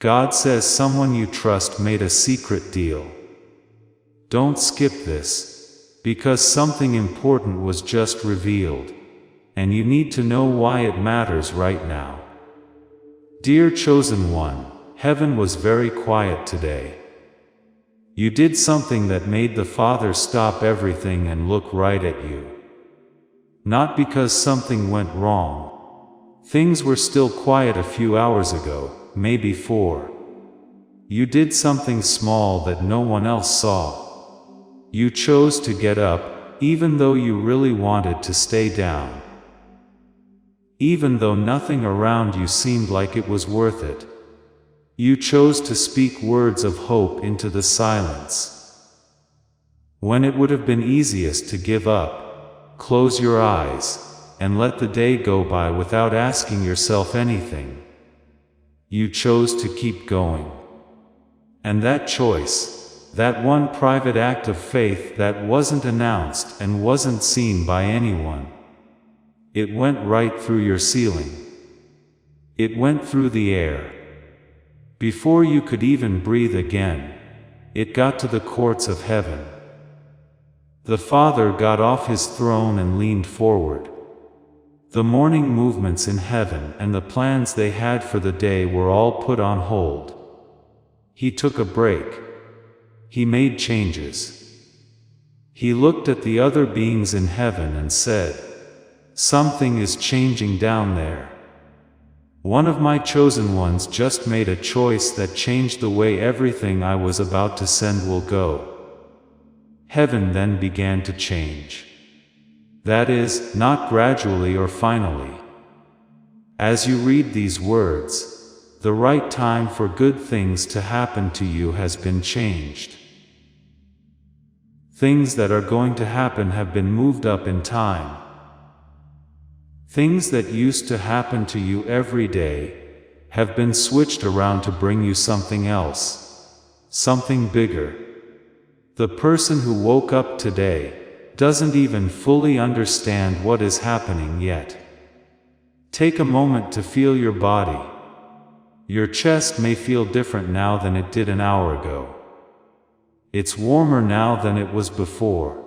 God says someone you trust made a secret deal. Don't skip this, because something important was just revealed, and you need to know why it matters right now. Dear chosen one, heaven was very quiet today. You did something that made the Father stop everything and look right at you. Not because something went wrong. Things were still quiet a few hours ago, maybe 4. You did something small that no one else saw. You chose to get up, even though you really wanted to stay down. Even though nothing around you seemed like it was worth it. You chose to speak words of hope into the silence. When it would have been easiest to give up, close your eyes, and let the day go by without asking yourself anything. You chose to keep going. And that choice, that one private act of faith that wasn't announced and wasn't seen by anyone, it went right through your ceiling. It went through the air. Before you could even breathe again, it got to the courts of heaven. The Father got off his throne and leaned forward. The morning movements in heaven and the plans they had for the day were all put on hold. He took a break. He made changes. He looked at the other beings in heaven and said, "Something is changing down there. One of my chosen ones just made a choice that changed the way everything I was about to send will go." Heaven then began to change. That is, not gradually or finally. As you read these words, the right time for good things to happen to you has been changed. Things that are going to happen have been moved up in time. Things that used to happen to you every day have been switched around to bring you something else, something bigger. The person who woke up today doesn't even fully understand what is happening yet. Take a moment to feel your body. Your chest may feel different now than it did an hour ago. It's warmer now than it was before.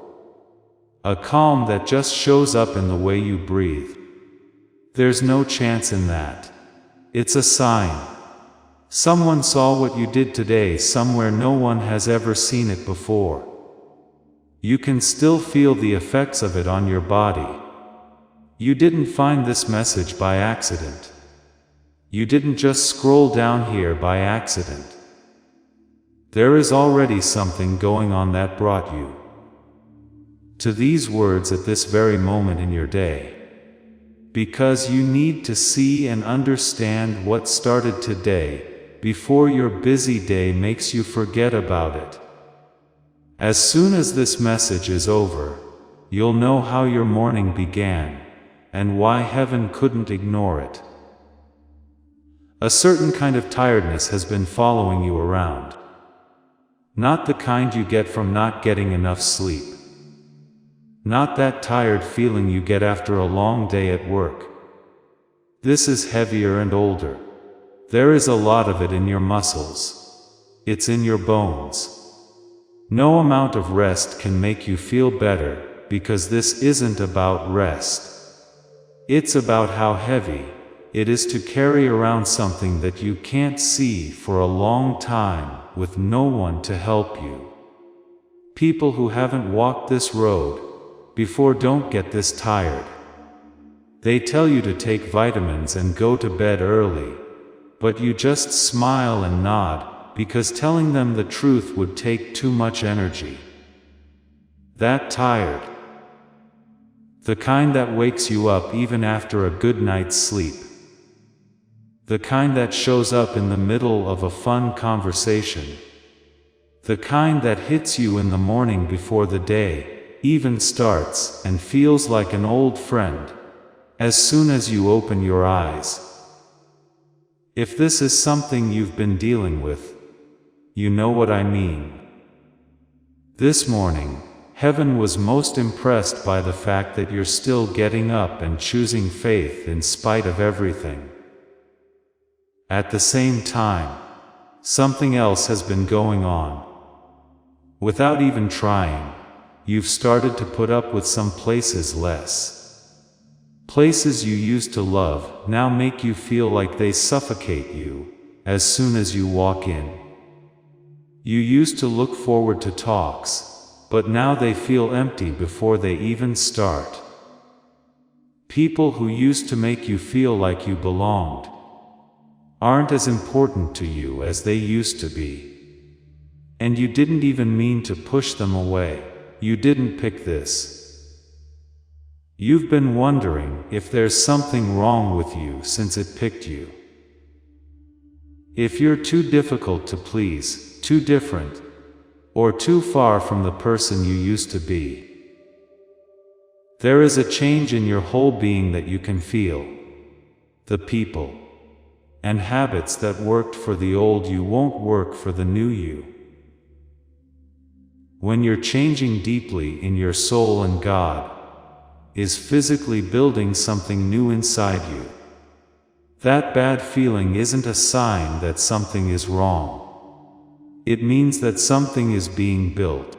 A calm that just shows up in the way you breathe. There's no chance in that. It's a sign. Someone saw what you did today somewhere no one has ever seen it before. You can still feel the effects of it on your body. You didn't find this message by accident. You didn't just scroll down here by accident. There is already something going on that brought you to these words at this very moment in your day. Because you need to see and understand what started today before your busy day makes you forget about it. As soon as this message is over, you'll know how your morning began, and why heaven couldn't ignore it. A certain kind of tiredness has been following you around. Not the kind you get from not getting enough sleep. Not that tired feeling you get after a long day at work. This is heavier and older. There is a lot of it in your muscles. It's in your bones. No amount of rest can make you feel better, because this isn't about rest. It's about how heavy it is to carry around something that you can't see for a long time with no one to help you. People who haven't walked this road before don't get this tired. They tell you to take vitamins and go to bed early, but you just smile and nod, because telling them the truth would take too much energy. That tired. The kind that wakes you up even after a good night's sleep. The kind that shows up in the middle of a fun conversation. The kind that hits you in the morning before the day even starts and feels like an old friend as soon as you open your eyes. If this is something you've been dealing with, you know what I mean. This morning, heaven was most impressed by the fact that you're still getting up and choosing faith in spite of everything. At the same time, something else has been going on. Without even trying, you've started to put up with some places less. Places you used to love now make you feel like they suffocate you as soon as you walk in. You used to look forward to talks, but now they feel empty before they even start. People who used to make you feel like you belonged aren't as important to you as they used to be. And you didn't even mean to push them away. You didn't pick this. You've been wondering if there's something wrong with you since it picked you. If you're too difficult to please, too different, or too far from the person you used to be. There is a change in your whole being that you can feel. The people and habits that worked for the old you won't work for the new you. When you're changing deeply in your soul and God is physically building something new inside you, that bad feeling isn't a sign that something is wrong. It means that something is being built.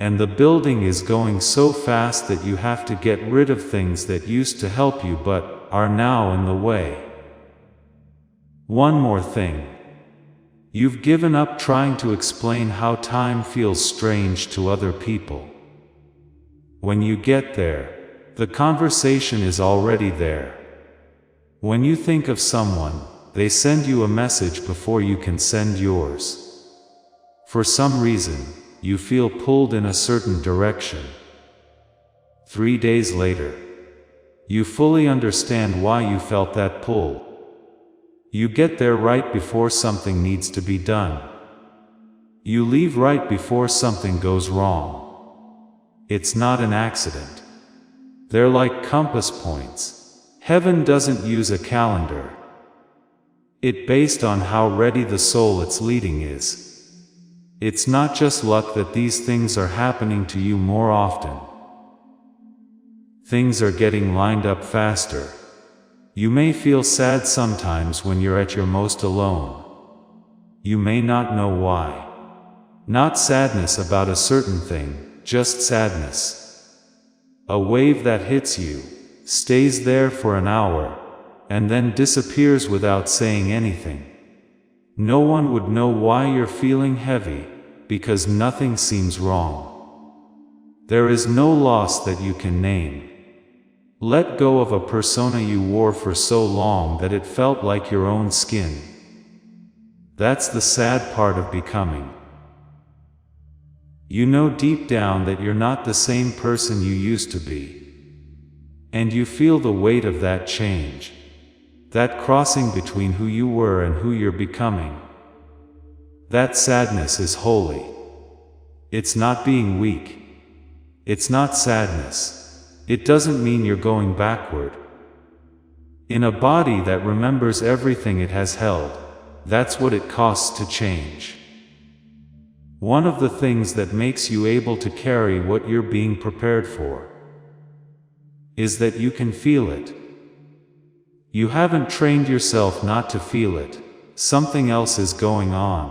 And the building is going so fast that you have to get rid of things that used to help you but are now in the way. One more thing. You've given up trying to explain how time feels strange to other people. When you get there, the conversation is already there. When you think of someone, they send you a message before you can send yours. For some reason, you feel pulled in a certain direction. 3 days later, you fully understand why you felt that pull. You get there right before something needs to be done. You leave right before something goes wrong. It's not an accident. They're like compass points. Heaven doesn't use a calendar. It's based on how ready the soul it's leading is. It's not just luck that these things are happening to you more often. Things are getting lined up faster. You may feel sad sometimes when you're at your most alone. You may not know why. Not sadness about a certain thing, just sadness. A wave that hits you, stays there for an hour, and then disappears without saying anything. No one would know why you're feeling heavy, because nothing seems wrong. There is no loss that you can name. Let go of a persona you wore for so long that it felt like your own skin. That's the sad part of becoming. You know deep down that you're not the same person you used to be. And you feel the weight of that change. That crossing between who you were and who you're becoming. That sadness is holy. It's not being weak. It's not sadness. It doesn't mean you're going backward. In a body that remembers everything it has held, that's what it costs to change. One of the things that makes you able to carry what you're being prepared for is that you can feel it. You haven't trained yourself not to feel it. Something else is going on.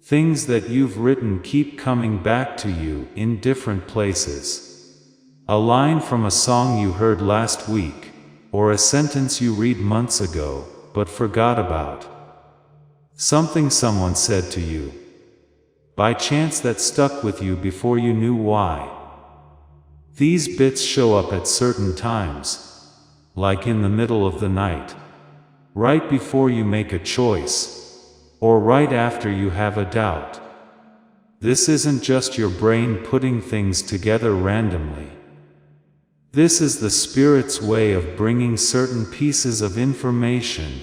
Things that you've written keep coming back to you in different places. A line from a song you heard last week, or a sentence you read months ago, but forgot about. Something someone said to you, by chance, that stuck with you before you knew why. These bits show up at certain times, like in the middle of the night, right before you make a choice, or right after you have a doubt. This isn't just your brain putting things together randomly. This is the Spirit's way of bringing certain pieces of information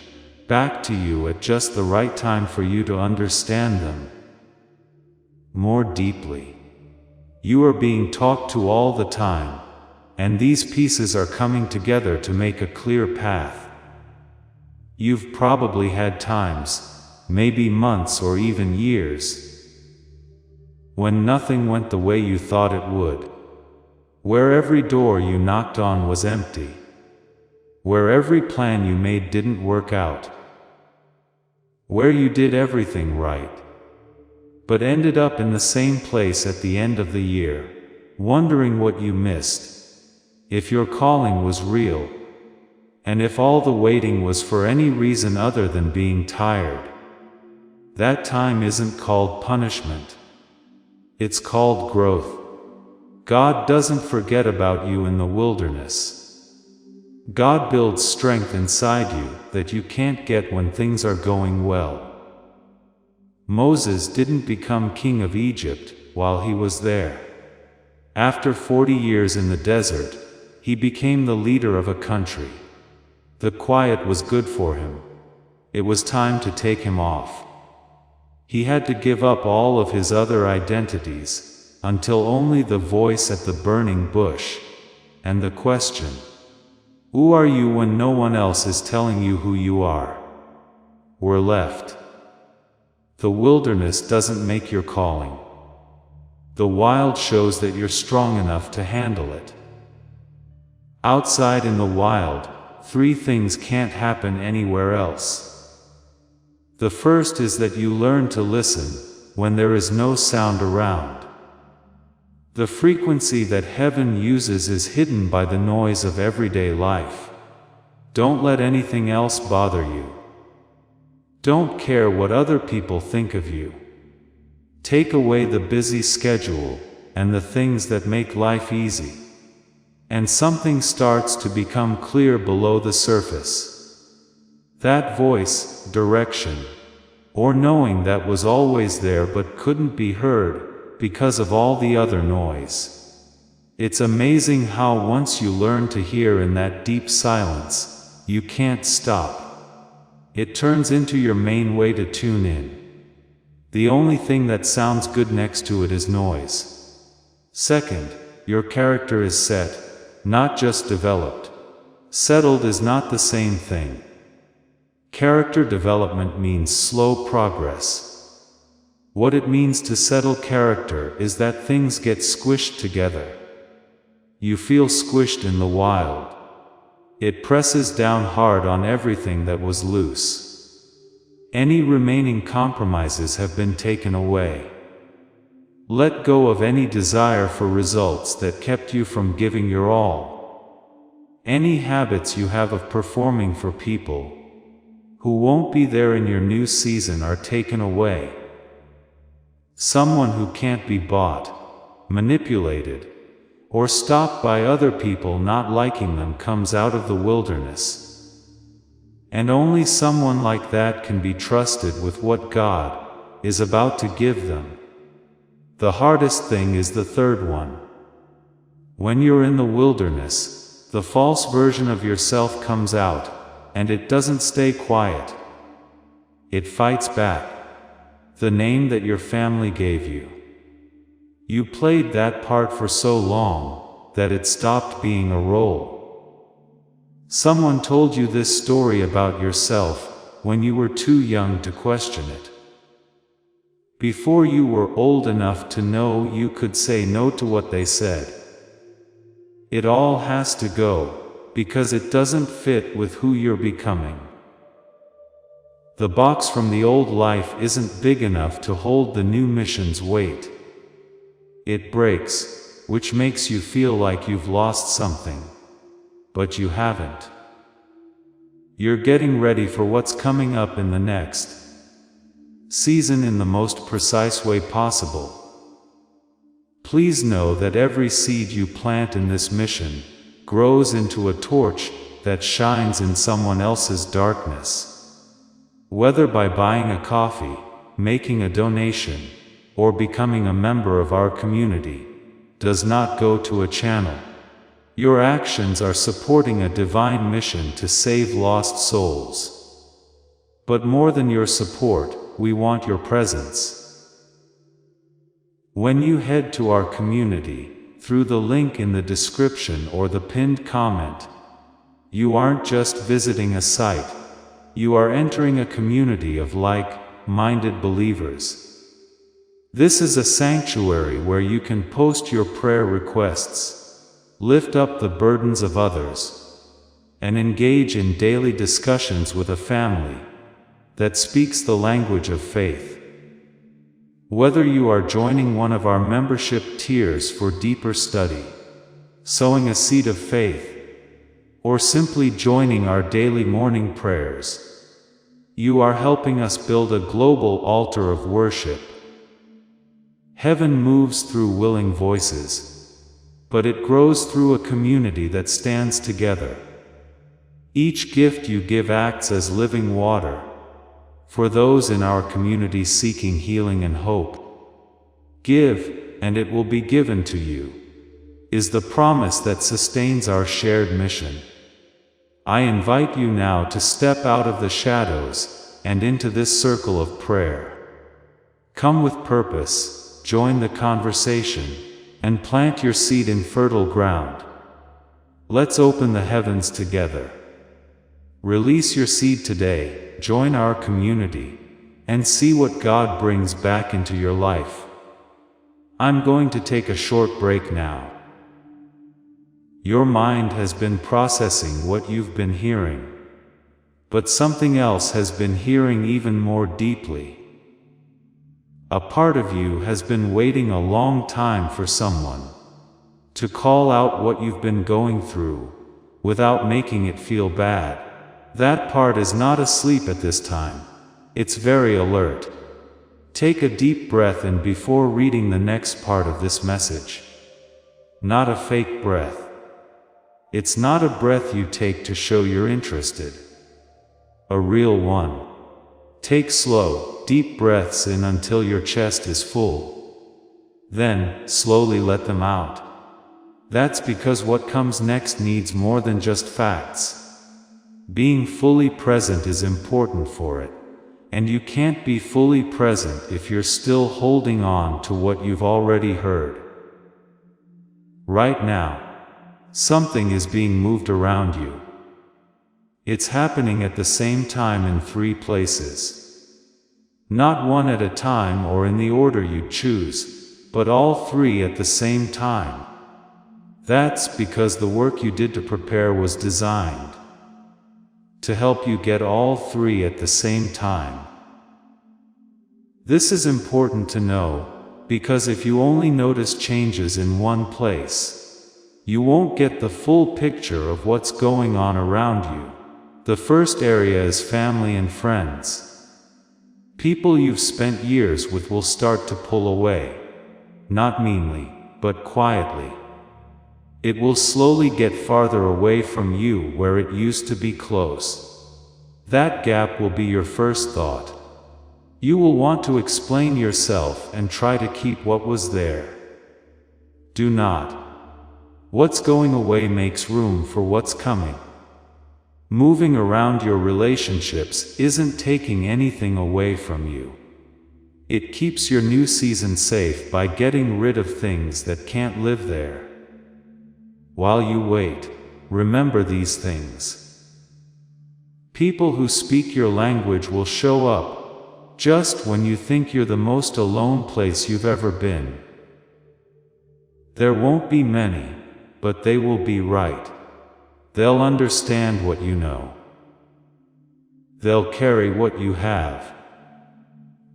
back to you at just the right time for you to understand them more deeply. You are being talked to all the time, and these pieces are coming together to make a clear path. You've probably had times, maybe months or even years, when nothing went the way you thought it would. Where every door you knocked on was empty. Where every plan you made didn't work out. where you did everything right, but ended up in the same place at the end of the year, wondering what you missed, if your calling was real, and if all the waiting was for any reason other than being tired. That time isn't called punishment. It's called growth. God doesn't forget about you in the wilderness. God builds strength inside you that you can't get when things are going well. Moses didn't become king of Egypt while he was there. After 40 years in the desert, he became the leader of a country. The quiet was good for him. It was time to take him off. He had to give up all of his other identities, until only the voice at the burning bush, and the question, "Who are you when no one else is telling you who you are?" were left. The wilderness doesn't make your calling. The wild shows that you're strong enough to handle it. Outside in the wild, 3 things can't happen anywhere else. The first is that you learn to listen when there is no sound around. The frequency that heaven uses is hidden by the noise of everyday life. Don't let anything else bother you. Don't care what other people think of you. Take away the busy schedule and the things that make life easy, and something starts to become clear below the surface. That voice, direction, or knowing that was always there but couldn't be heard because of all the other noise. It's amazing how once you learn to hear in that deep silence, you can't stop. It turns into your main way to tune in. The only thing that sounds good next to it is noise. Second, your character is set, not just developed. Settled is not the same thing. Character development means slow progress. What it means to settle character is that things get squished together. You feel squished in the wild. It presses down hard on everything that was loose. Any remaining compromises have been taken away. Let go of any desire for results that kept you from giving your all. Any habits you have of performing for people who won't be there in your new season are taken away. Someone who can't be bought, manipulated, or stopped by other people not liking them comes out of the wilderness. And only someone like that can be trusted with what God is about to give them. The hardest thing is the third one. When you're in the wilderness, the false version of yourself comes out, and it doesn't stay quiet. It fights back. The name that your family gave you. You played that part for so long that it stopped being a role. Someone told you this story about yourself when you were too young to question it. Before you were old enough to know you could say no to what they said. It all has to go, because it doesn't fit with who you're becoming. The box from the old life isn't big enough to hold the new mission's weight. It breaks, which makes you feel like you've lost something. But you haven't. You're getting ready for what's coming up in the next season in the most precise way possible. Please know that every seed you plant in this mission grows into a torch that shines in someone else's darkness. Whether by buying a coffee, making a donation, or becoming a member of our community, does not go to a channel. Your actions are supporting a divine mission to save lost souls. But more than your support, we want your presence. When you head to our community, through the link in the description or the pinned comment, you aren't just visiting a site, you are entering a community of like-minded believers. This is a sanctuary where you can post your prayer requests, lift up the burdens of others, and engage in daily discussions with a family that speaks the language of faith. Whether you are joining one of our membership tiers for deeper study, sowing a seed of faith, or simply joining our daily morning prayers, you are helping us build a global altar of worship. Heaven moves through willing voices, but it grows through a community that stands together. Each gift you give acts as living water for those in our community seeking healing and hope. Give, and it will be given to you, is the promise that sustains our shared mission. I invite you now to step out of the shadows and into this circle of prayer. Come with purpose, join the conversation, and plant your seed in fertile ground. Let's open the heavens together. Release your seed today, join our community, and see what God brings back into your life. I'm going to take a short break now. Your mind has been processing what you've been hearing, but something else has been hearing even more deeply. A part of you has been waiting a long time for someone to call out what you've been going through, without making it feel bad. That part is not asleep at this time. It's very alert. Take a deep breath in before reading the next part of this message. Not a fake breath. It's not a breath you take to show you're interested. A real one. Take slow, deep breaths in until your chest is full. Then, slowly let them out. That's because what comes next needs more than just facts. Being fully present is important for it, and you can't be fully present if you're still holding on to what you've already heard. Right now, something is being moved around you. It's happening at the same time in 3 places. Not one at a time or in the order you choose, but all 3 at the same time. That's because the work you did to prepare was designed to help you get all 3 at the same time. This is important to know, because if you only notice changes in one place, you won't get the full picture of what's going on around you. The first area is family and friends. People you've spent years with will start to pull away. Not meanly, but quietly. It will slowly get farther away from you where it used to be close. That gap will be your first thought. You will want to explain yourself and try to keep what was there. Do not. What's going away makes room for what's coming. Moving around your relationships isn't taking anything away from you. It keeps your new season safe by getting rid of things that can't live there. While you wait, remember these things. People who speak your language will show up, just when you think you're the most alone place you've ever been. There won't be many, but they will be right. They'll understand what you know. They'll carry what you have.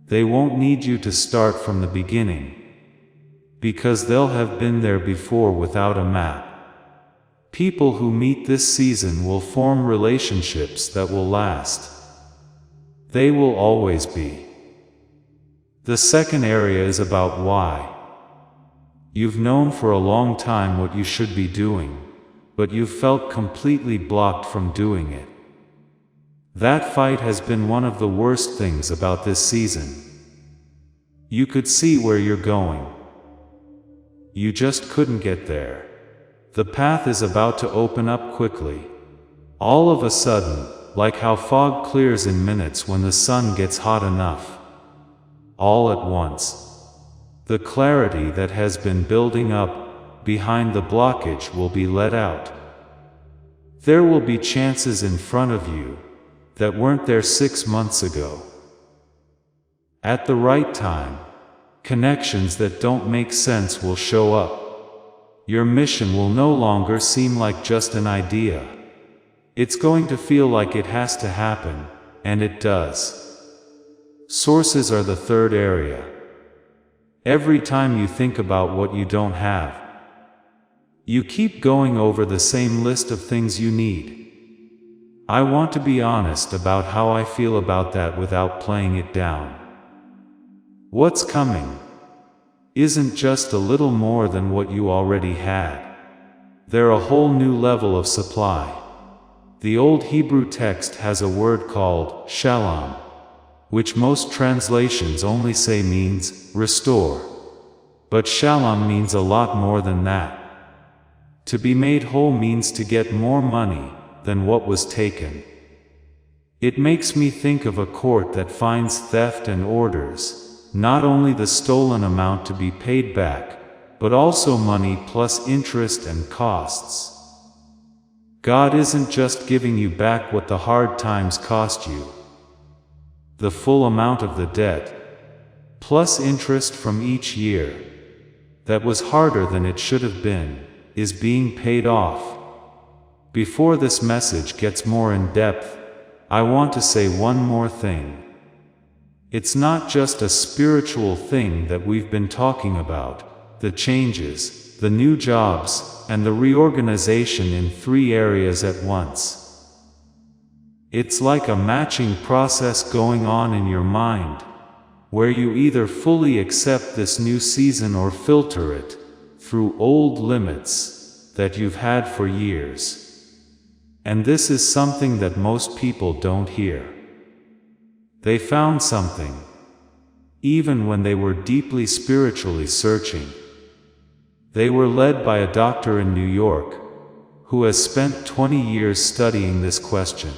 They won't need you to start from the beginning, because they'll have been there before without a map. People who meet this season will form relationships that will last. They will always be. The second area is about why. You've known for a long time what you should be doing, but you've felt completely blocked from doing it. That fight has been one of the worst things about this season. You could see where you're going. You just couldn't get there. The path is about to open up quickly. All of a sudden, like how fog clears in minutes when the sun gets hot enough. All at once. The clarity that has been building up behind the blockage will be let out. There will be chances in front of you that weren't there 6 months ago. At the right time, connections that don't make sense will show up. Your mission will no longer seem like just an idea. It's going to feel like it has to happen, and it does. Sources are the third area. Every time you think about what you don't have, you keep going over the same list of things you need. I want to be honest about how I feel about that without playing it down. What's coming isn't just a little more than what you already had. They're a whole new level of supply. The old Hebrew text has a word called shalom, which most translations only say means restore. But shalom means a lot more than that. To be made whole means to get more money than what was taken. It makes me think of a court that finds theft and orders not only the stolen amount to be paid back, but also money plus interest and costs. God isn't just giving you back what the hard times cost you. The full amount of the debt, plus interest from each year, that was harder than it should have been, is being paid off. Before this message gets more in depth, I want to say one more thing. It's not just a spiritual thing that we've been talking about, the changes, the new jobs, and the reorganization in 3 areas at once. It's like a matching process going on in your mind, where you either fully accept this new season or filter it through old limits that you've had for years. And this is something that most people don't hear. They found something, even when they were deeply spiritually searching. They were led by a doctor in New York, who has spent 20 years studying this question.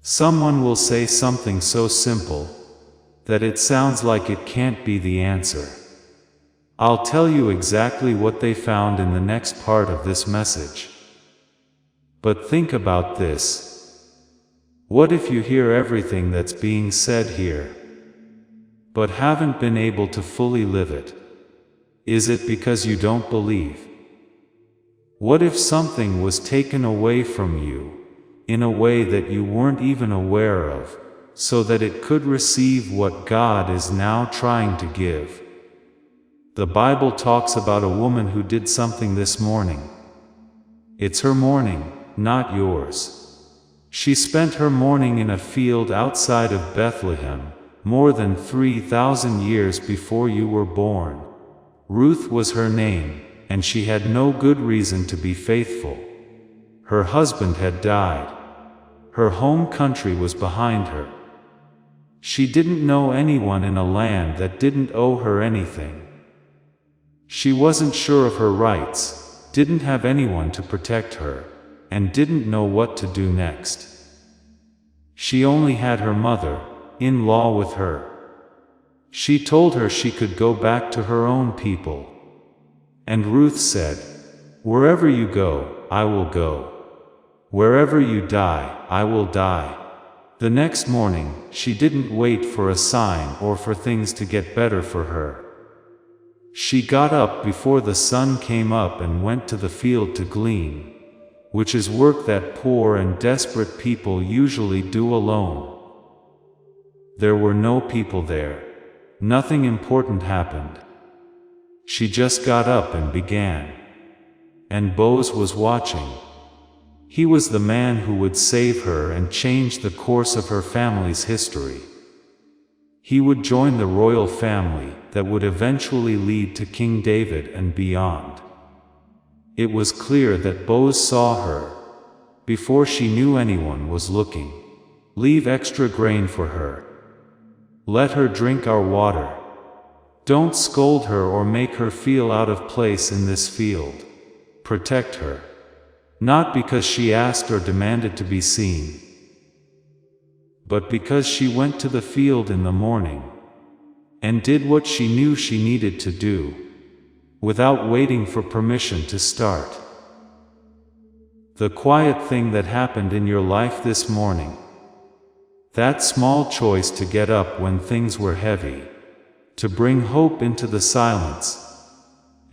Someone will say something so simple that it sounds like it can't be the answer. I'll tell you exactly what they found in the next part of this message. But think about this. What if you hear everything that's being said here, but haven't been able to fully live it? Is it because you don't believe? What if something was taken away from you, in a way that you weren't even aware of, so that it could receive what God is now trying to give? The Bible talks about a woman who did something this morning. It's her morning, not yours. She spent her morning in a field outside of Bethlehem, more than 3,000 years before you were born. Ruth was her name, and she had no good reason to be faithful. Her husband had died. Her home country was behind her. She didn't know anyone in a land that didn't owe her anything. She wasn't sure of her rights, didn't have anyone to protect her, and didn't know what to do next. She only had her mother-in-law with her. She told her she could go back to her own people. And Ruth said, "Wherever you go, I will go. Wherever you die, I will die." The next morning, she didn't wait for a sign or for things to get better for her. She got up before the sun came up and went to the field to glean, which is work that poor and desperate people usually do alone. There were no people there. Nothing important happened. She just got up and began. And Boaz was watching. He was the man who would save her and change the course of her family's history. He would join the royal family that would eventually lead to King David and beyond. It was clear that Boaz saw her before she knew anyone was looking. "Leave extra grain for her. Let her drink our water. Don't scold her or make her feel out of place in this field. Protect her." Not because she asked or demanded to be seen, but because she went to the field in the morning and did what she knew she needed to do, without waiting for permission to start. The quiet thing that happened in your life this morning, that small choice to get up when things were heavy, to bring hope into the silence,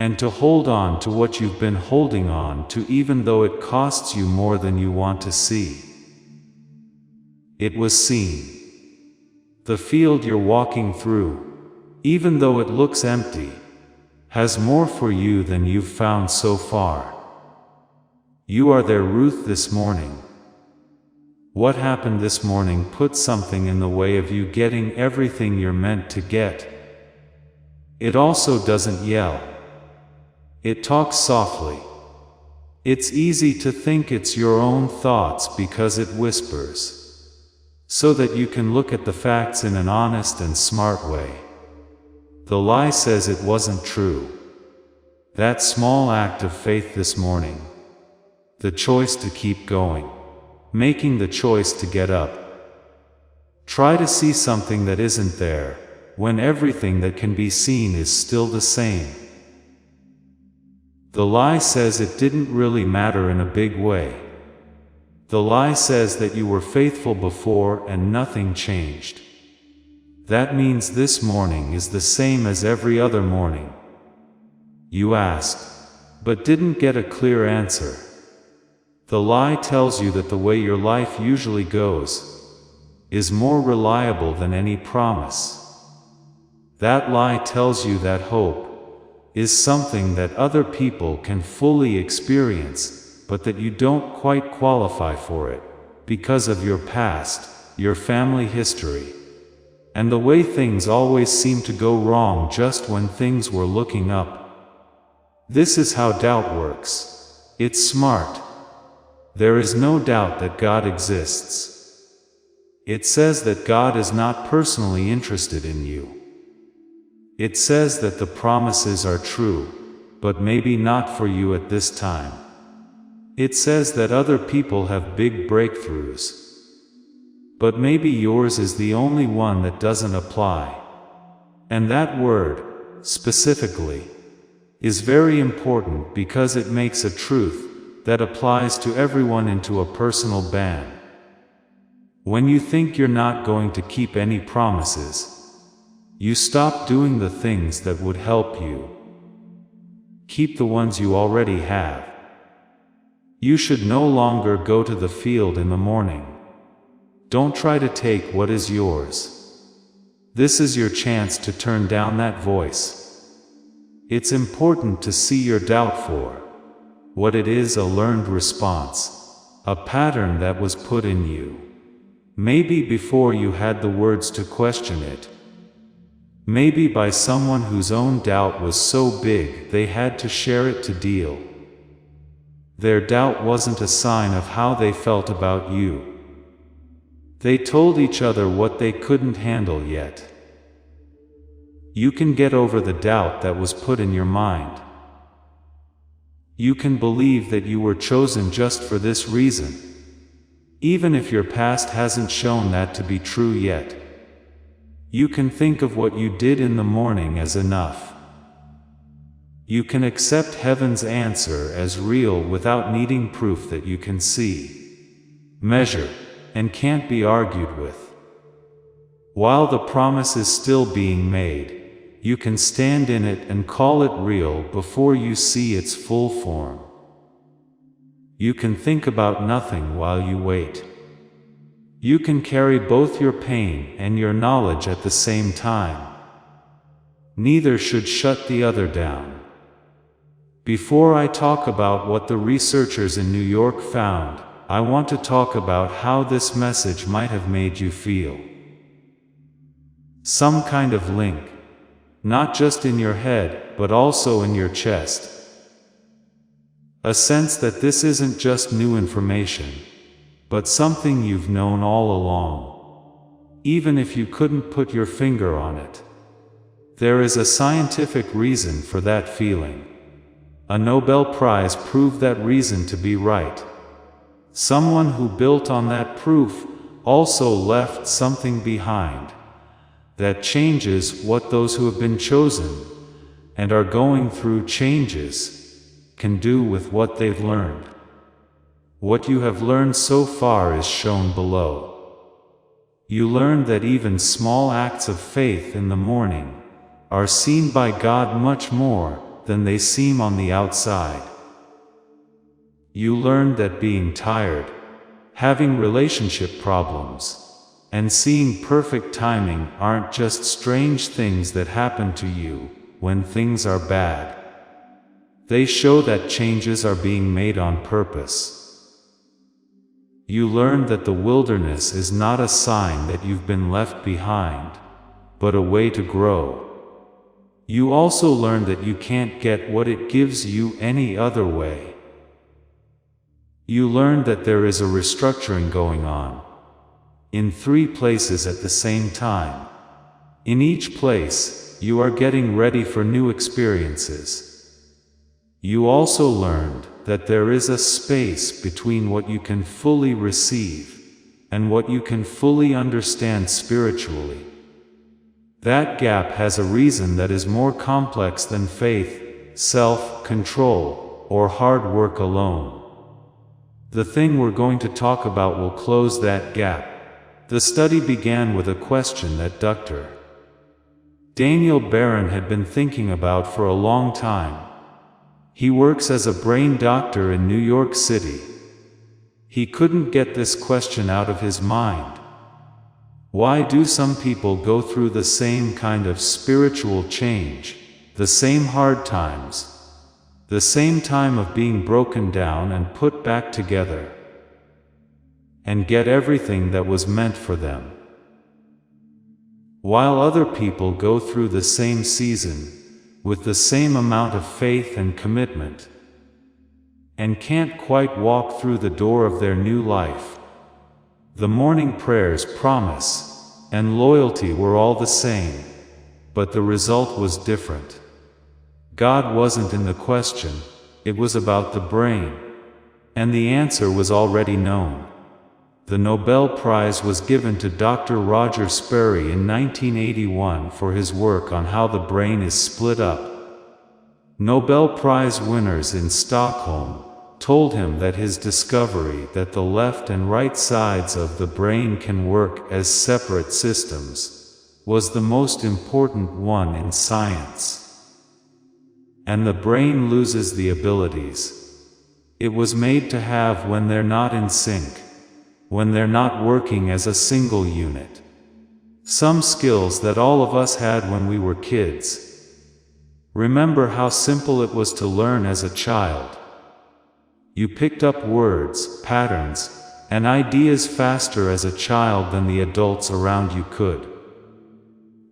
and to hold on to what you've been holding on to even though it costs you more than you want to see. It was seen. The field you're walking through, even though it looks empty, has more for you than you've found so far. You are their Ruth this morning. What happened this morning put something in the way of you getting everything you're meant to get. It also doesn't yell. It talks softly. It's easy to think it's your own thoughts because it whispers, so that you can look at the facts in an honest and smart way. The lie says it wasn't true. That small act of faith this morning, the choice to keep going, making the choice to get up. Try to see something that isn't there, when everything that can be seen is still the same. The lie says it didn't really matter in a big way. The lie says that you were faithful before and nothing changed. That means this morning is the same as every other morning. You asked, but didn't get a clear answer. The lie tells you that the way your life usually goes is more reliable than any promise. That lie tells you that hope is something that other people can fully experience, but that you don't quite qualify for it because of your past, your family history, and the way things always seem to go wrong just when things were looking up. This is how doubt works. It's smart. There is no doubt that God exists. It says that God is not personally interested in you. It says that the promises are true, but maybe not for you at this time. It says that other people have big breakthroughs, but maybe yours is the only one that doesn't apply. And that word, specifically, is very important because it makes a truth that applies to everyone into a personal ban. When you think you're not going to keep any promises, you stop doing the things that would help you. Keep the ones you already have. You should no longer go to the field in the morning. Don't try to take what is yours. This is your chance to turn down that voice. It's important to see your doubt for what it is: a learned response, a pattern that was put in you. Maybe before you had the words to question it. Maybe by someone whose own doubt was so big they had to share it to deal. Their doubt wasn't a sign of how they felt about you. They told each other what they couldn't handle yet. You can get over the doubt that was put in your mind. You can believe that you were chosen just for this reason, even if your past hasn't shown that to be true yet. You can think of what you did in the morning as enough. You can accept heaven's answer as real without needing proof that you can see, measure, and can't be argued with. While the promise is still being made, you can stand in it and call it real before you see its full form. You can think about nothing while you wait. You can carry both your pain and your knowledge at the same time. Neither should shut the other down. Before I talk about what the researchers in New York found, I want to talk about how this message might have made you feel. Some kind of link, not just in your head, but also in your chest. A sense that this isn't just new information, but something you've known all along, even if you couldn't put your finger on it. There is a scientific reason for that feeling. A Nobel Prize proved that reason to be right. Someone who built on that proof also left something behind that changes what those who have been chosen and are going through changes can do with what they've learned. What you have learned so far is shown below. You learned that even small acts of faith in the morning are seen by God much more than they seem on the outside. You learned that being tired, having relationship problems, and seeing perfect timing aren't just strange things that happen to you when things are bad. They show that changes are being made on purpose. You learn that the wilderness is not a sign that you've been left behind, but a way to grow. You also learn that you can't get what it gives you any other way. You learn that there is a restructuring going on in 3 places at the same time. In each place, you are getting ready for new experiences. You also learned that there is a space between what you can fully receive and what you can fully understand spiritually. That gap has a reason that is more complex than faith, self-control, or hard work alone. The thing we're going to talk about will close that gap. The study began with a question that Dr. Daniel Barron had been thinking about for a long time. He works as a brain doctor in New York City. He couldn't get this question out of his mind. Why do some people go through the same kind of spiritual change, the same hard times, the same time of being broken down and put back together, and get everything that was meant for them, while other people go through the same season, with the same amount of faith and commitment, and can't quite walk through the door of their new life? The morning prayers, promise, and loyalty were all the same, but the result was different. God wasn't in the question, it was about the brain, and the answer was already known. The Nobel Prize was given to Dr. Roger Sperry in 1981 for his work on how the brain is split up. Nobel Prize winners in Stockholm told him that his discovery that the left and right sides of the brain can work as separate systems was the most important one in science. And the brain loses the abilities it was made to have when they're not in sync, when they're not working as a single unit. Some skills that all of us had when we were kids. Remember how simple it was to learn as a child. You picked up words, patterns, and ideas faster as a child than the adults around you could.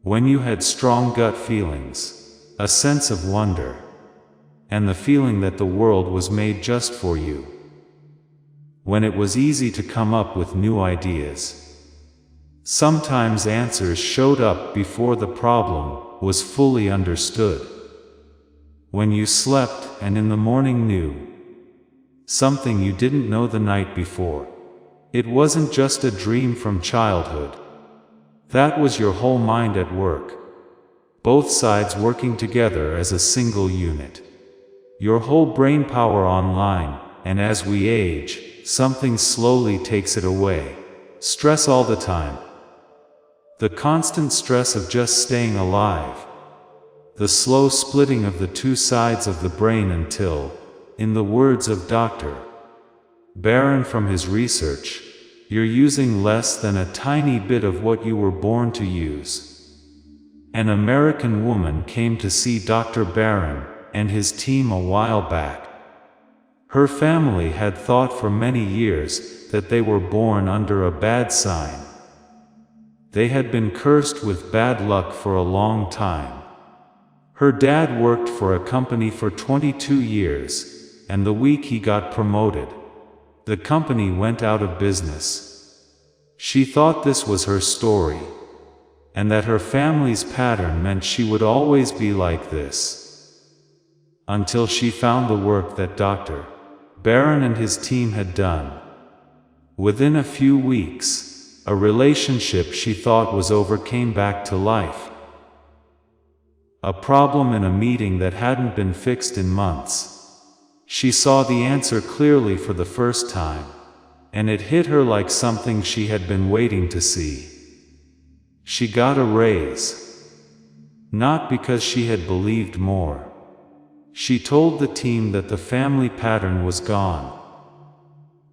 When you had strong gut feelings, a sense of wonder, and the feeling that the world was made just for you. When it was easy to come up with new ideas. Sometimes answers showed up before the problem was fully understood. When you slept and in the morning knew something you didn't know the night before. It wasn't just a dream from childhood. That was your whole mind at work. Both sides working together as a single unit. Your whole brain power online, and as we age, something slowly takes it away. Stress all the time. The constant stress of just staying alive. The slow splitting of the 2 sides of the brain until, in the words of Dr. Barron from his research, you're using less than a tiny bit of what you were born to use. An American woman came to see Dr. Barron and his team a while back. Her family had thought for many years that they were born under a bad sign. They had been cursed with bad luck for a long time. Her dad worked for a company for 22 years, and the week he got promoted, the company went out of business. She thought this was her story, and that her family's pattern meant she would always be like this. Until she found the work that Dr. Barron and his team had done. Within a few weeks, a relationship she thought was over came back to life. A problem in a meeting that hadn't been fixed in months. She saw the answer clearly for the first time, and it hit her like something she had been waiting to see. She got a raise. Not because she had believed more. She told the team that the family pattern was gone.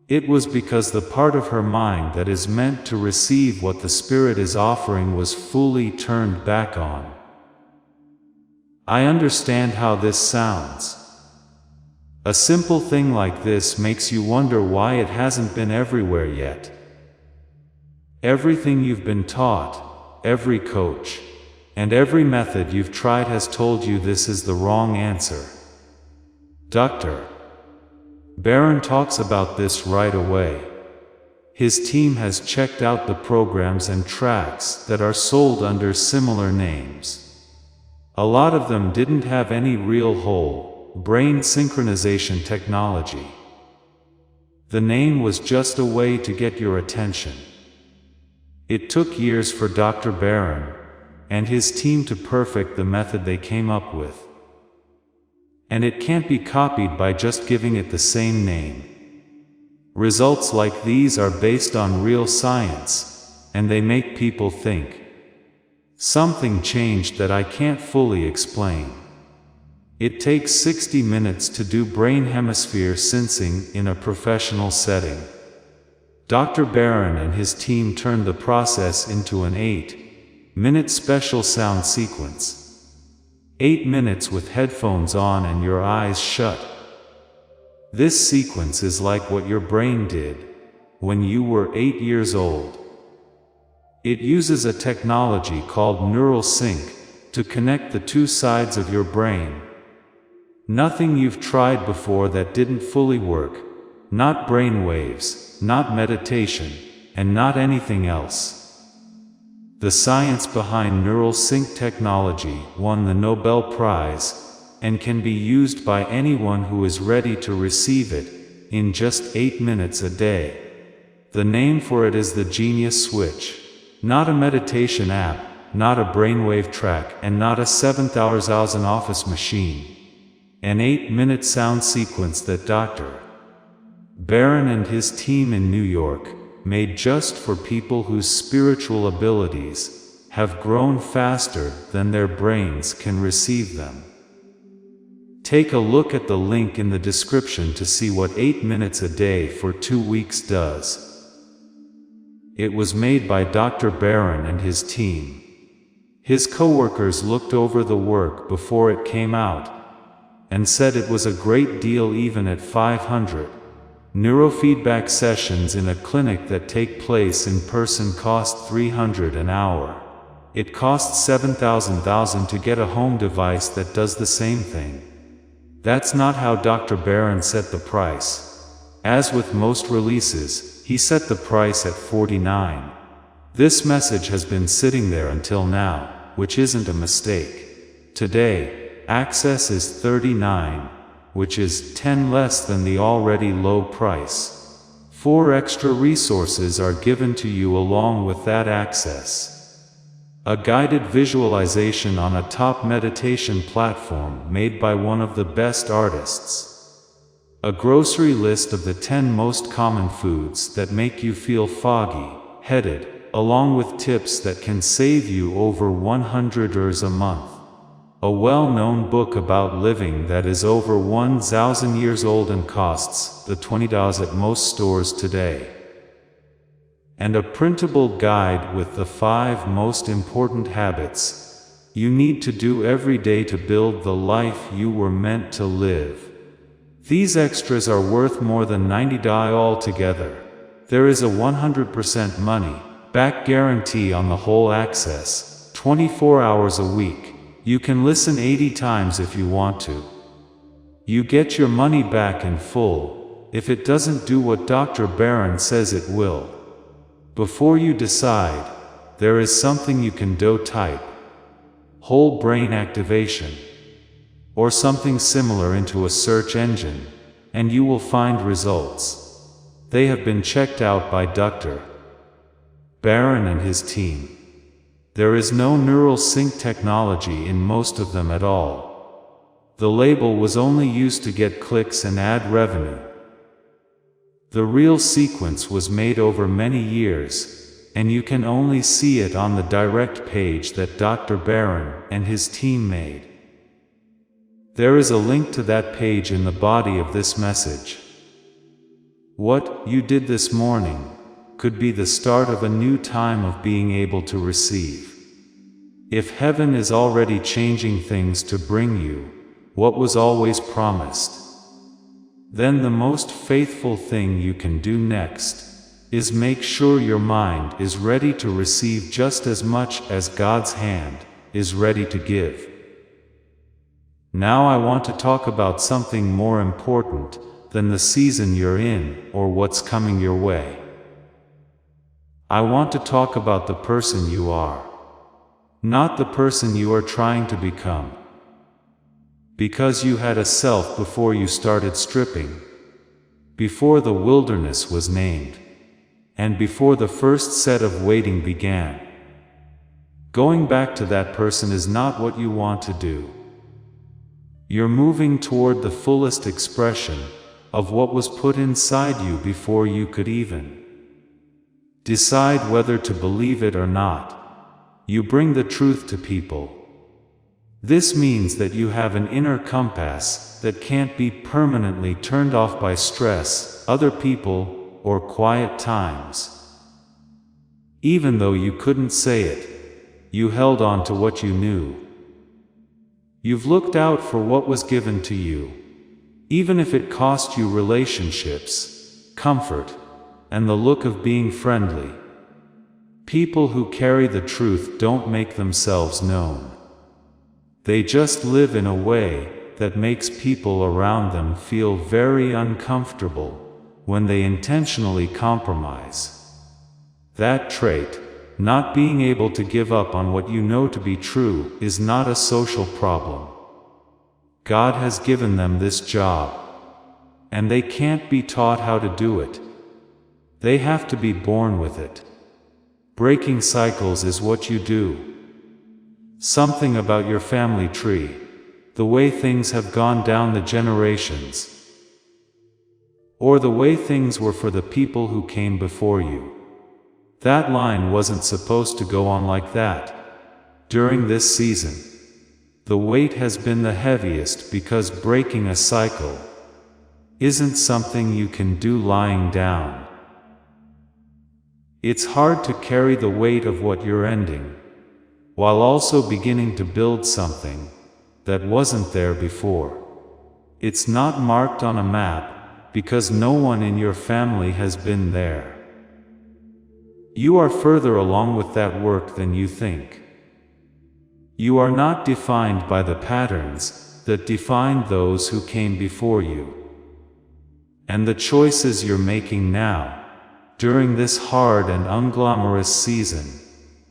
It was because the part of her mind that is meant to receive what the Spirit is offering was fully turned back on. I understand how this sounds. A simple thing like this makes you wonder why it hasn't been everywhere yet. Everything you've been taught, every coach, and every method you've tried has told you this is the wrong answer. Dr. Barron talks about this right away. His team has checked out the programs and tracks that are sold under similar names. A lot of them didn't have any real whole brain synchronization technology. The name was just a way to get your attention. It took years for Dr. Barron and his team to perfect the method they came up with. And it can't be copied by just giving it the same name. Results like these are based on real science, and they make people think. Something changed that I can't fully explain. It takes 60 minutes to do brain hemisphere sensing in a professional setting. Dr. Barron and his team turned the process into an 8-minute special sound sequence. 8 minutes with headphones on and your eyes shut. This sequence is like what your brain did when you were 8 years old. It uses a technology called neural sync to connect the two sides of your brain. Nothing you've tried before that didn't fully work. Not brain waves, not meditation, and not anything else. The science behind neural sync technology won the Nobel Prize, and can be used by anyone who is ready to receive it, in just 8 minutes a day. The name for it is the Genius Switch. Not a meditation app, not a brainwave track, and not a 7,000 office machine. An 8-minute sound sequence that Dr. Barron and his team in New York made just for people whose spiritual abilities have grown faster than their brains can receive them. Take a look at the link in the description to see what 8 minutes a day for 2 weeks does. It was made by Dr. Barron and his team. His coworkers looked over the work before it came out and said it was a great deal even at 500. Neurofeedback sessions in a clinic that take place in person cost $300 an hour. It costs $7,000 to get a home device that does the same thing. That's not how Dr. Barron set the price. As with most releases, he set the price at $49. This message has been sitting there until now, which isn't a mistake. Today, access is $39. Which is 10 less than the already low price. 4 extra resources are given to you along with that access. A guided visualization on a top meditation platform made by one of the best artists. A grocery list of the 10 most common foods that make you feel foggy-headed, along with tips that can save you over $100 a month. A well-known book about living that is over 1,000 years old and costs the $20 at most stores today. And a printable guide with the 5 most important habits you need to do every day to build the life you were meant to live. These extras are worth more than $90 altogether. There is a 100% money-back guarantee on the whole access, 24 hours a week. You can listen 80 times if you want to. You get your money back in full if it doesn't do what Dr. Barron says it will. Before you decide, there is something you can type whole brain activation or something similar into a search engine, and you will find results. They have been checked out by Dr. Barron and his team. There is no neural sync technology in most of them at all. The label was only used to get clicks and ad revenue. The real sequence was made over many years, and you can only see it on the direct page that Dr. Barron and his team made. There is a link to that page in the body of this message. What you did this morning could be the start of a new time of being able to receive. If heaven is already changing things to bring you what was always promised, then the most faithful thing you can do next is make sure your mind is ready to receive just as much as God's hand is ready to give. Now I want to talk about something more important than the season you're in or what's coming your way. I want to talk about the person you are, not the person you are trying to become. Because you had a self before you started stripping, before the wilderness was named, and before the first set of waiting began. Going back to that person is not what you want to do. You're moving toward the fullest expression of what was put inside you before you could even decide whether to believe it or not. You bring the truth to people. This means that you have an inner compass that can't be permanently turned off by stress, other people, or quiet times. Even though you couldn't say it, you held on to what you knew. You've looked out for what was given to you, even if it cost you relationships, comfort, and the look of being friendly. People who carry the truth don't make themselves known. They just live in a way that makes people around them feel very uncomfortable when they intentionally compromise. That trait, not being able to give up on what you know to be true, is not a social problem. God has given them this job, and they can't be taught how to do it. They have to be born with it. Breaking cycles is what you do. Something about your family tree, the way things have gone down the generations, or the way things were for the people who came before you. That line wasn't supposed to go on like that. During this season, the weight has been the heaviest because breaking a cycle isn't something you can do lying down. It's hard to carry the weight of what you're ending, while also beginning to build something that wasn't there before. It's not marked on a map, because no one in your family has been there. You are further along with that work than you think. You are not defined by the patterns that defined those who came before you. And the choices you're making now, during this hard and unglamorous season,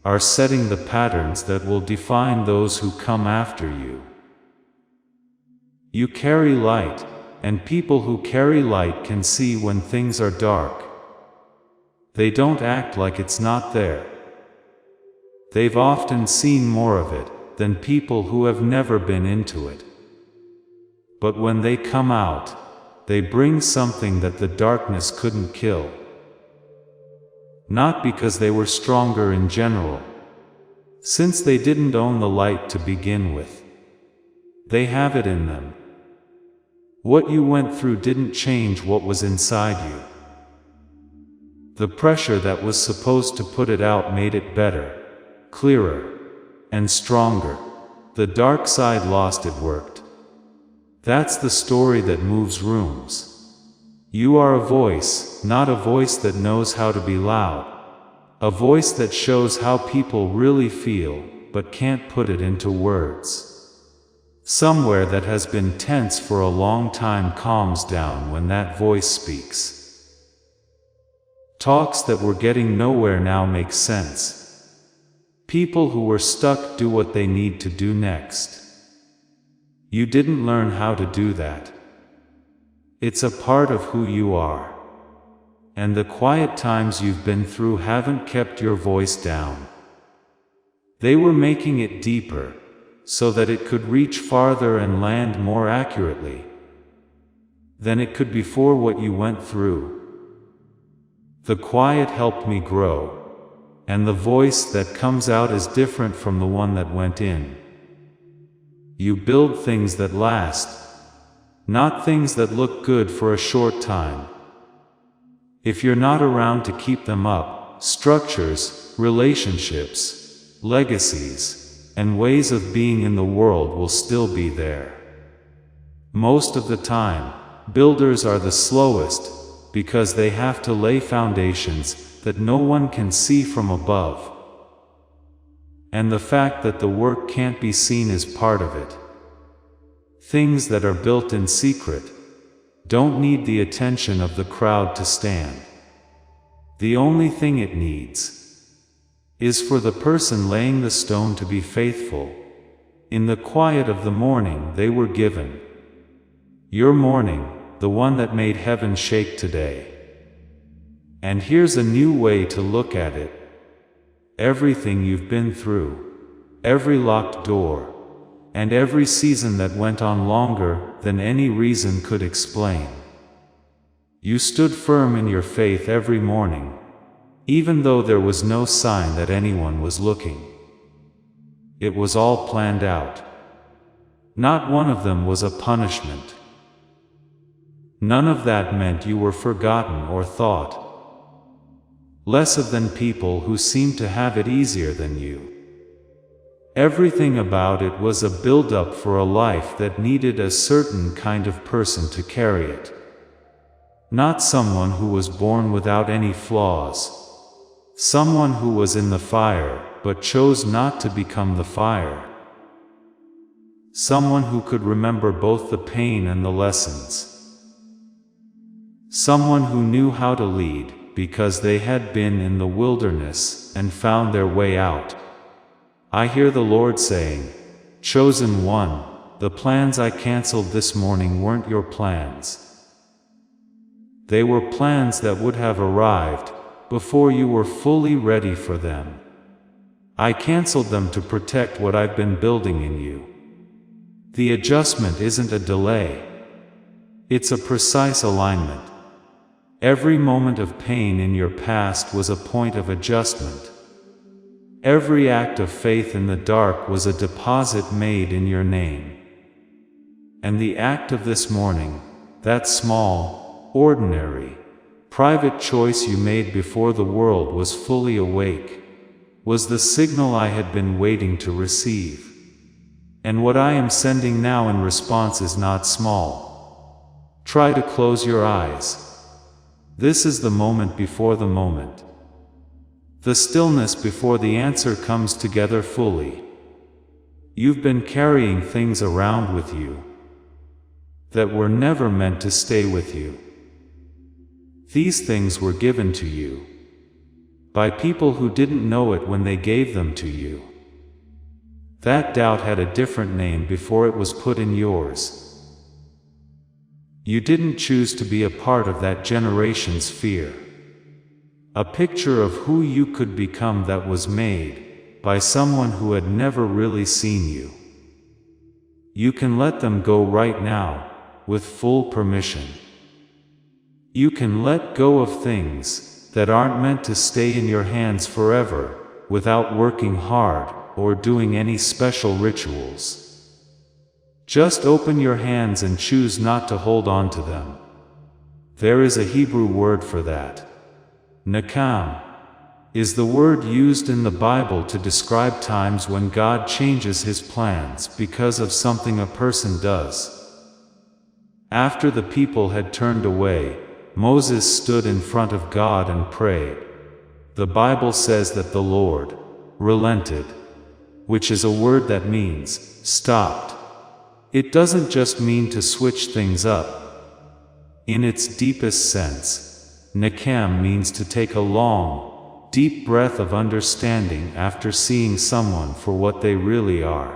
are setting the patterns that will define those who come after you. You carry light, and people who carry light can see when things are dark. They don't act like it's not there. They've often seen more of it than people who have never been into it. But when they come out, they bring something that the darkness couldn't kill. Not because they were stronger in general, since they didn't own the light to begin with. They have it in them. What you went through didn't change what was inside you. The pressure that was supposed to put it out made it better, clearer, and stronger. The dark side lost it worked. That's the story that moves rooms. You are a voice, not a voice that knows how to be loud. A voice that shows how people really feel, but can't put it into words. Somewhere that has been tense for a long time calms down when that voice speaks. Talks that were getting nowhere now make sense. People who were stuck do what they need to do next. You didn't learn how to do that. It's a part of who you are. And the quiet times you've been through haven't kept your voice down. They were making it deeper, so that it could reach farther and land more accurately than it could before what you went through. The quiet helped me grow, and the voice that comes out is different from the one that went in. You build things that last, not things that look good for a short time. If you're not around to keep them up, structures, relationships, legacies, and ways of being in the world will still be there. Most of the time, builders are the slowest, because they have to lay foundations that no one can see from above. And the fact that the work can't be seen is part of it. Things that are built in secret don't need the attention of the crowd to stand. The only thing it needs is for the person laying the stone to be faithful. In the quiet of the morning they were given. Your morning, the one that made heaven shake today. And here's a new way to look at it. Everything you've been through, every locked door, and every season that went on longer than any reason could explain. You stood firm in your faith every morning, even though there was no sign that anyone was looking. It was all planned out. Not one of them was a punishment. None of that meant you were forgotten or thought less of than people who seemed to have it easier than you. Everything about it was a build-up for a life that needed a certain kind of person to carry it. Not someone who was born without any flaws. Someone who was in the fire, but chose not to become the fire. Someone who could remember both the pain and the lessons. Someone who knew how to lead, because they had been in the wilderness and found their way out. I hear the Lord saying, "Chosen one, the plans I canceled this morning weren't your plans. They were plans that would have arrived before you were fully ready for them. I canceled them to protect what I've been building in you." The adjustment isn't a delay. It's a precise alignment. Every moment of pain in your past was a point of adjustment. Every act of faith in the dark was a deposit made in your name. And the act of this morning, that small, ordinary, private choice you made before the world was fully awake, was the signal I had been waiting to receive. And what I am sending now in response is not small. Try to close your eyes. This is the moment before the moment. The stillness before the answer comes together fully. You've been carrying things around with you that were never meant to stay with you. These things were given to you by people who didn't know it when they gave them to you. That doubt had a different name before it was put in yours. You didn't choose to be a part of that generation's fear. A picture of who you could become that was made by someone who had never really seen you. You can let them go right now, with full permission. You can let go of things that aren't meant to stay in your hands forever, without working hard or doing any special rituals. Just open your hands and choose not to hold on to them. There is a Hebrew word for that. Nakam is the word used in the Bible to describe times when God changes his plans because of something a person does. After the people had turned away, Moses stood in front of God and prayed. The Bible says that the Lord relented, which is a word that means stopped. It doesn't just mean to switch things up. In its deepest sense, Nakam means to take a long, deep breath of understanding after seeing someone for what they really are.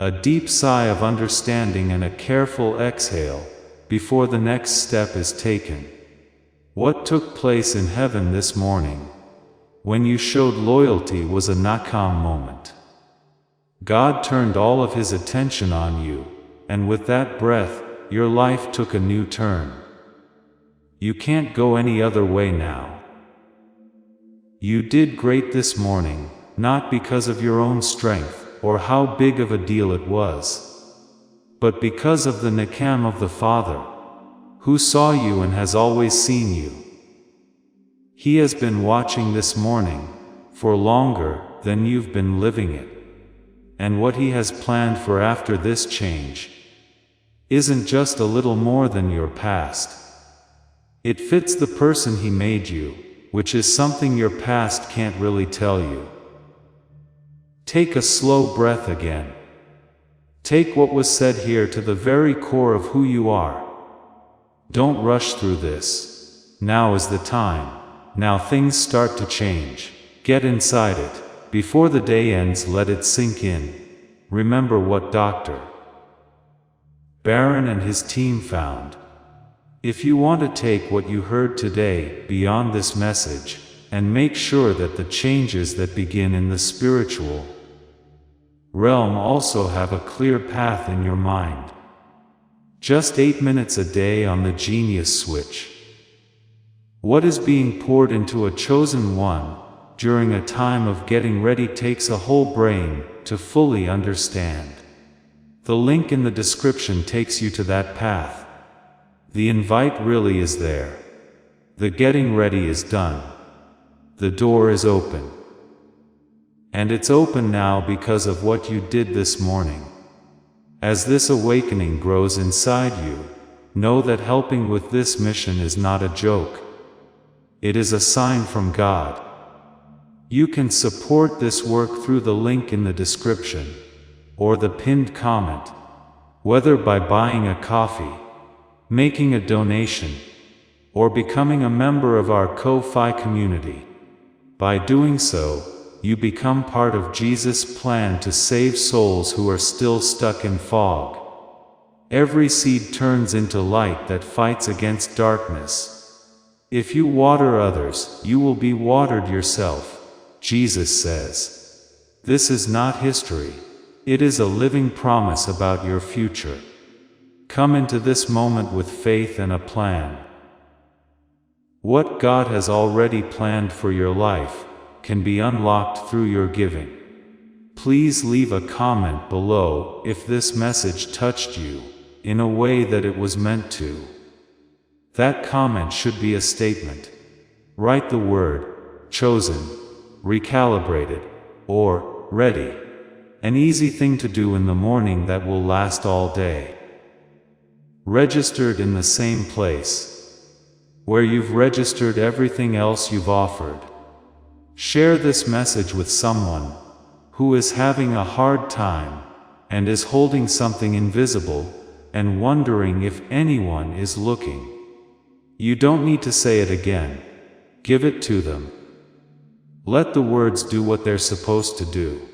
A deep sigh of understanding and a careful exhale before the next step is taken. What took place in heaven this morning, when you showed loyalty, was a Nakam moment. God turned all of his attention on you, and with that breath, your life took a new turn. You can't go any other way now. You did great this morning, not because of your own strength, or how big of a deal it was, but because of the Nakam of the Father, who saw you and has always seen you. He has been watching this morning, for longer than you've been living it. And what He has planned for after this change isn't just a little more than your past. It fits the person He made you, which is something your past can't really tell you. Take a slow breath again. Take what was said here to the very core of who you are. Don't rush through this. Now is the time. Now things start to change. Get inside it. Before the day ends, let it sink in. Remember what Dr. Barron and his team found. If you want to take what you heard today beyond this message, and make sure that the changes that begin in the spiritual realm also have a clear path in your mind. Just 8 minutes a day on the genius switch. What is being poured into a chosen one during a time of getting ready takes a whole brain to fully understand. The link in the description takes you to that path. The invite really is there. The getting ready is done. The door is open. And it's open now because of what you did this morning. As this awakening grows inside you, know that helping with this mission is not a joke. It is a sign from God. You can support this work through the link in the description, or the pinned comment, whether by buying a coffee, making a donation, or becoming a member of our Ko-Fi community. By doing so, you become part of Jesus' plan to save souls who are still stuck in fog. Every seed turns into light that fights against darkness. If you water others, you will be watered yourself, Jesus says. This is not history. It is a living promise about your future. Come into this moment with faith and a plan. What God has already planned for your life can be unlocked through your giving. Please leave a comment below if this message touched you in a way that it was meant to. That comment should be a statement. Write the word chosen, recalibrated, or ready. An easy thing to do in the morning that will last all day. Registered in the same place where you've registered everything else you've offered. Share this message with someone who is having a hard time and is holding something invisible and wondering if anyone is looking. You don't need to say it again. Give it to them. Let the words do what they're supposed to do.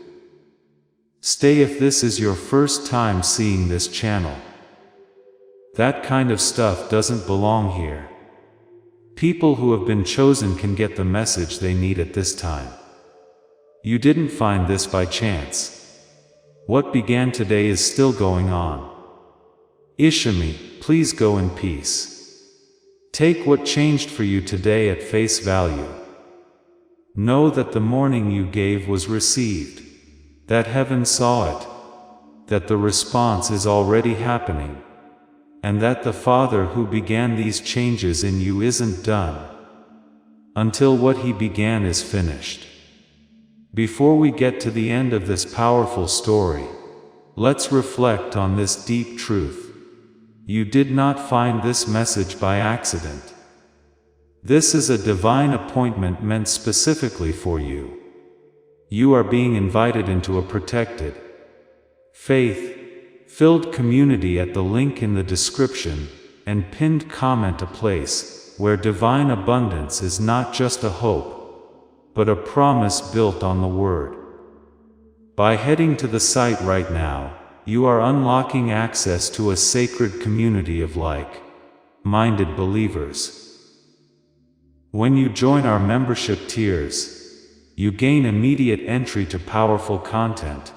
Stay if this is your first time seeing this channel. That kind of stuff doesn't belong here. People who have been chosen can get the message they need at this time. You didn't find this by chance. What began today is still going on. Ishami, please go in peace. Take what changed for you today at face value. Know that the morning you gave was received, that heaven saw it, that the response is already happening, and that the Father who began these changes in you isn't done until what He began is finished. Before we get to the end of this powerful story, let's reflect on this deep truth. You did not find this message by accident. This is a divine appointment meant specifically for you. You are being invited into a protected, faith-filled community at the link in the description and pinned comment, a place where divine abundance is not just a hope, but a promise built on the Word. By heading to the site right now, you are unlocking access to a sacred community of like-minded believers. When you join our membership tiers, you gain immediate entry to powerful content,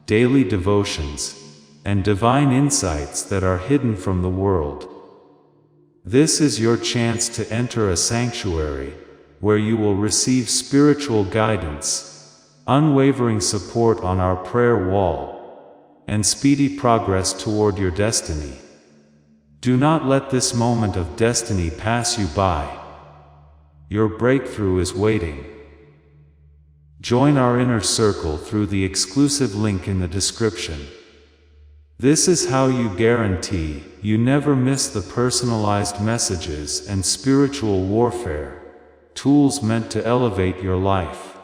daily devotions, and divine insights that are hidden from the world. This is your chance to enter a sanctuary where you will receive spiritual guidance, unwavering support on our prayer wall, and speedy progress toward your destiny. Do not let this moment of destiny pass you by. Your breakthrough is waiting. Join our inner circle through the exclusive link in the description. This is how you guarantee you never miss the personalized messages and spiritual warfare tools meant to elevate your life.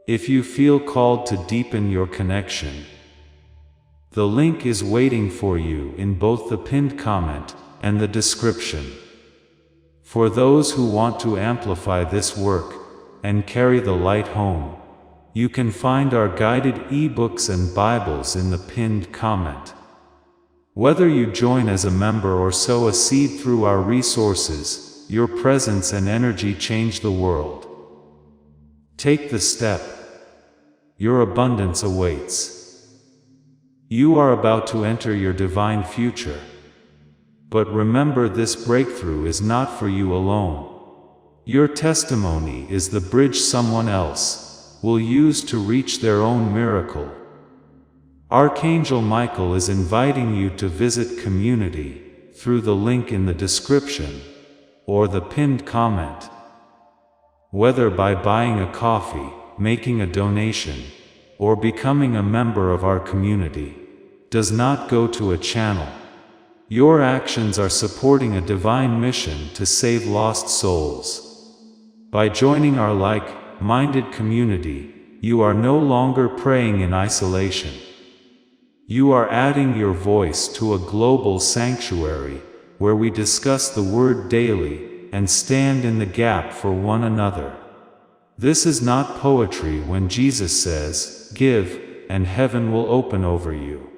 If you feel called to deepen your connection, the link is waiting for you in both the pinned comment and the description. For those who want to amplify this work and carry the light home, you can find our guided ebooks and Bibles in the pinned comment. Whether you join as a member or sow a seed through our resources, your presence and energy change the world. Take the step. Your abundance awaits. You are about to enter your divine future. But remember, this breakthrough is not for you alone. Your testimony is the bridge someone else will use to reach their own miracle. Archangel Michael is inviting you to visit community through the link in the description or the pinned comment. Whether by buying a coffee, making a donation, or becoming a member of our community, does not go to a channel. Your actions are supporting a divine mission to save lost souls. By joining our like-minded community, you are no longer praying in isolation. You are adding your voice to a global sanctuary where we discuss the Word daily and stand in the gap for one another. This is not poetry when Jesus says, "Give, and heaven will open over you."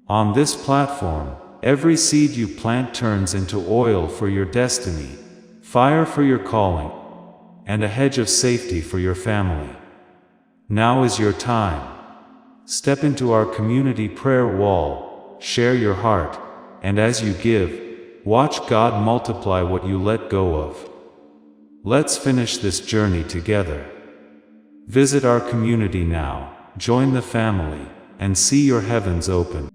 On this platform, every seed you plant turns into oil for your destiny, fire for your calling, and a hedge of safety for your family. Now is your time. Step into our community prayer wall, share your heart, and as you give, watch God multiply what you let go of. Let's finish this journey together. Visit our community now, join the family, and see your heavens open.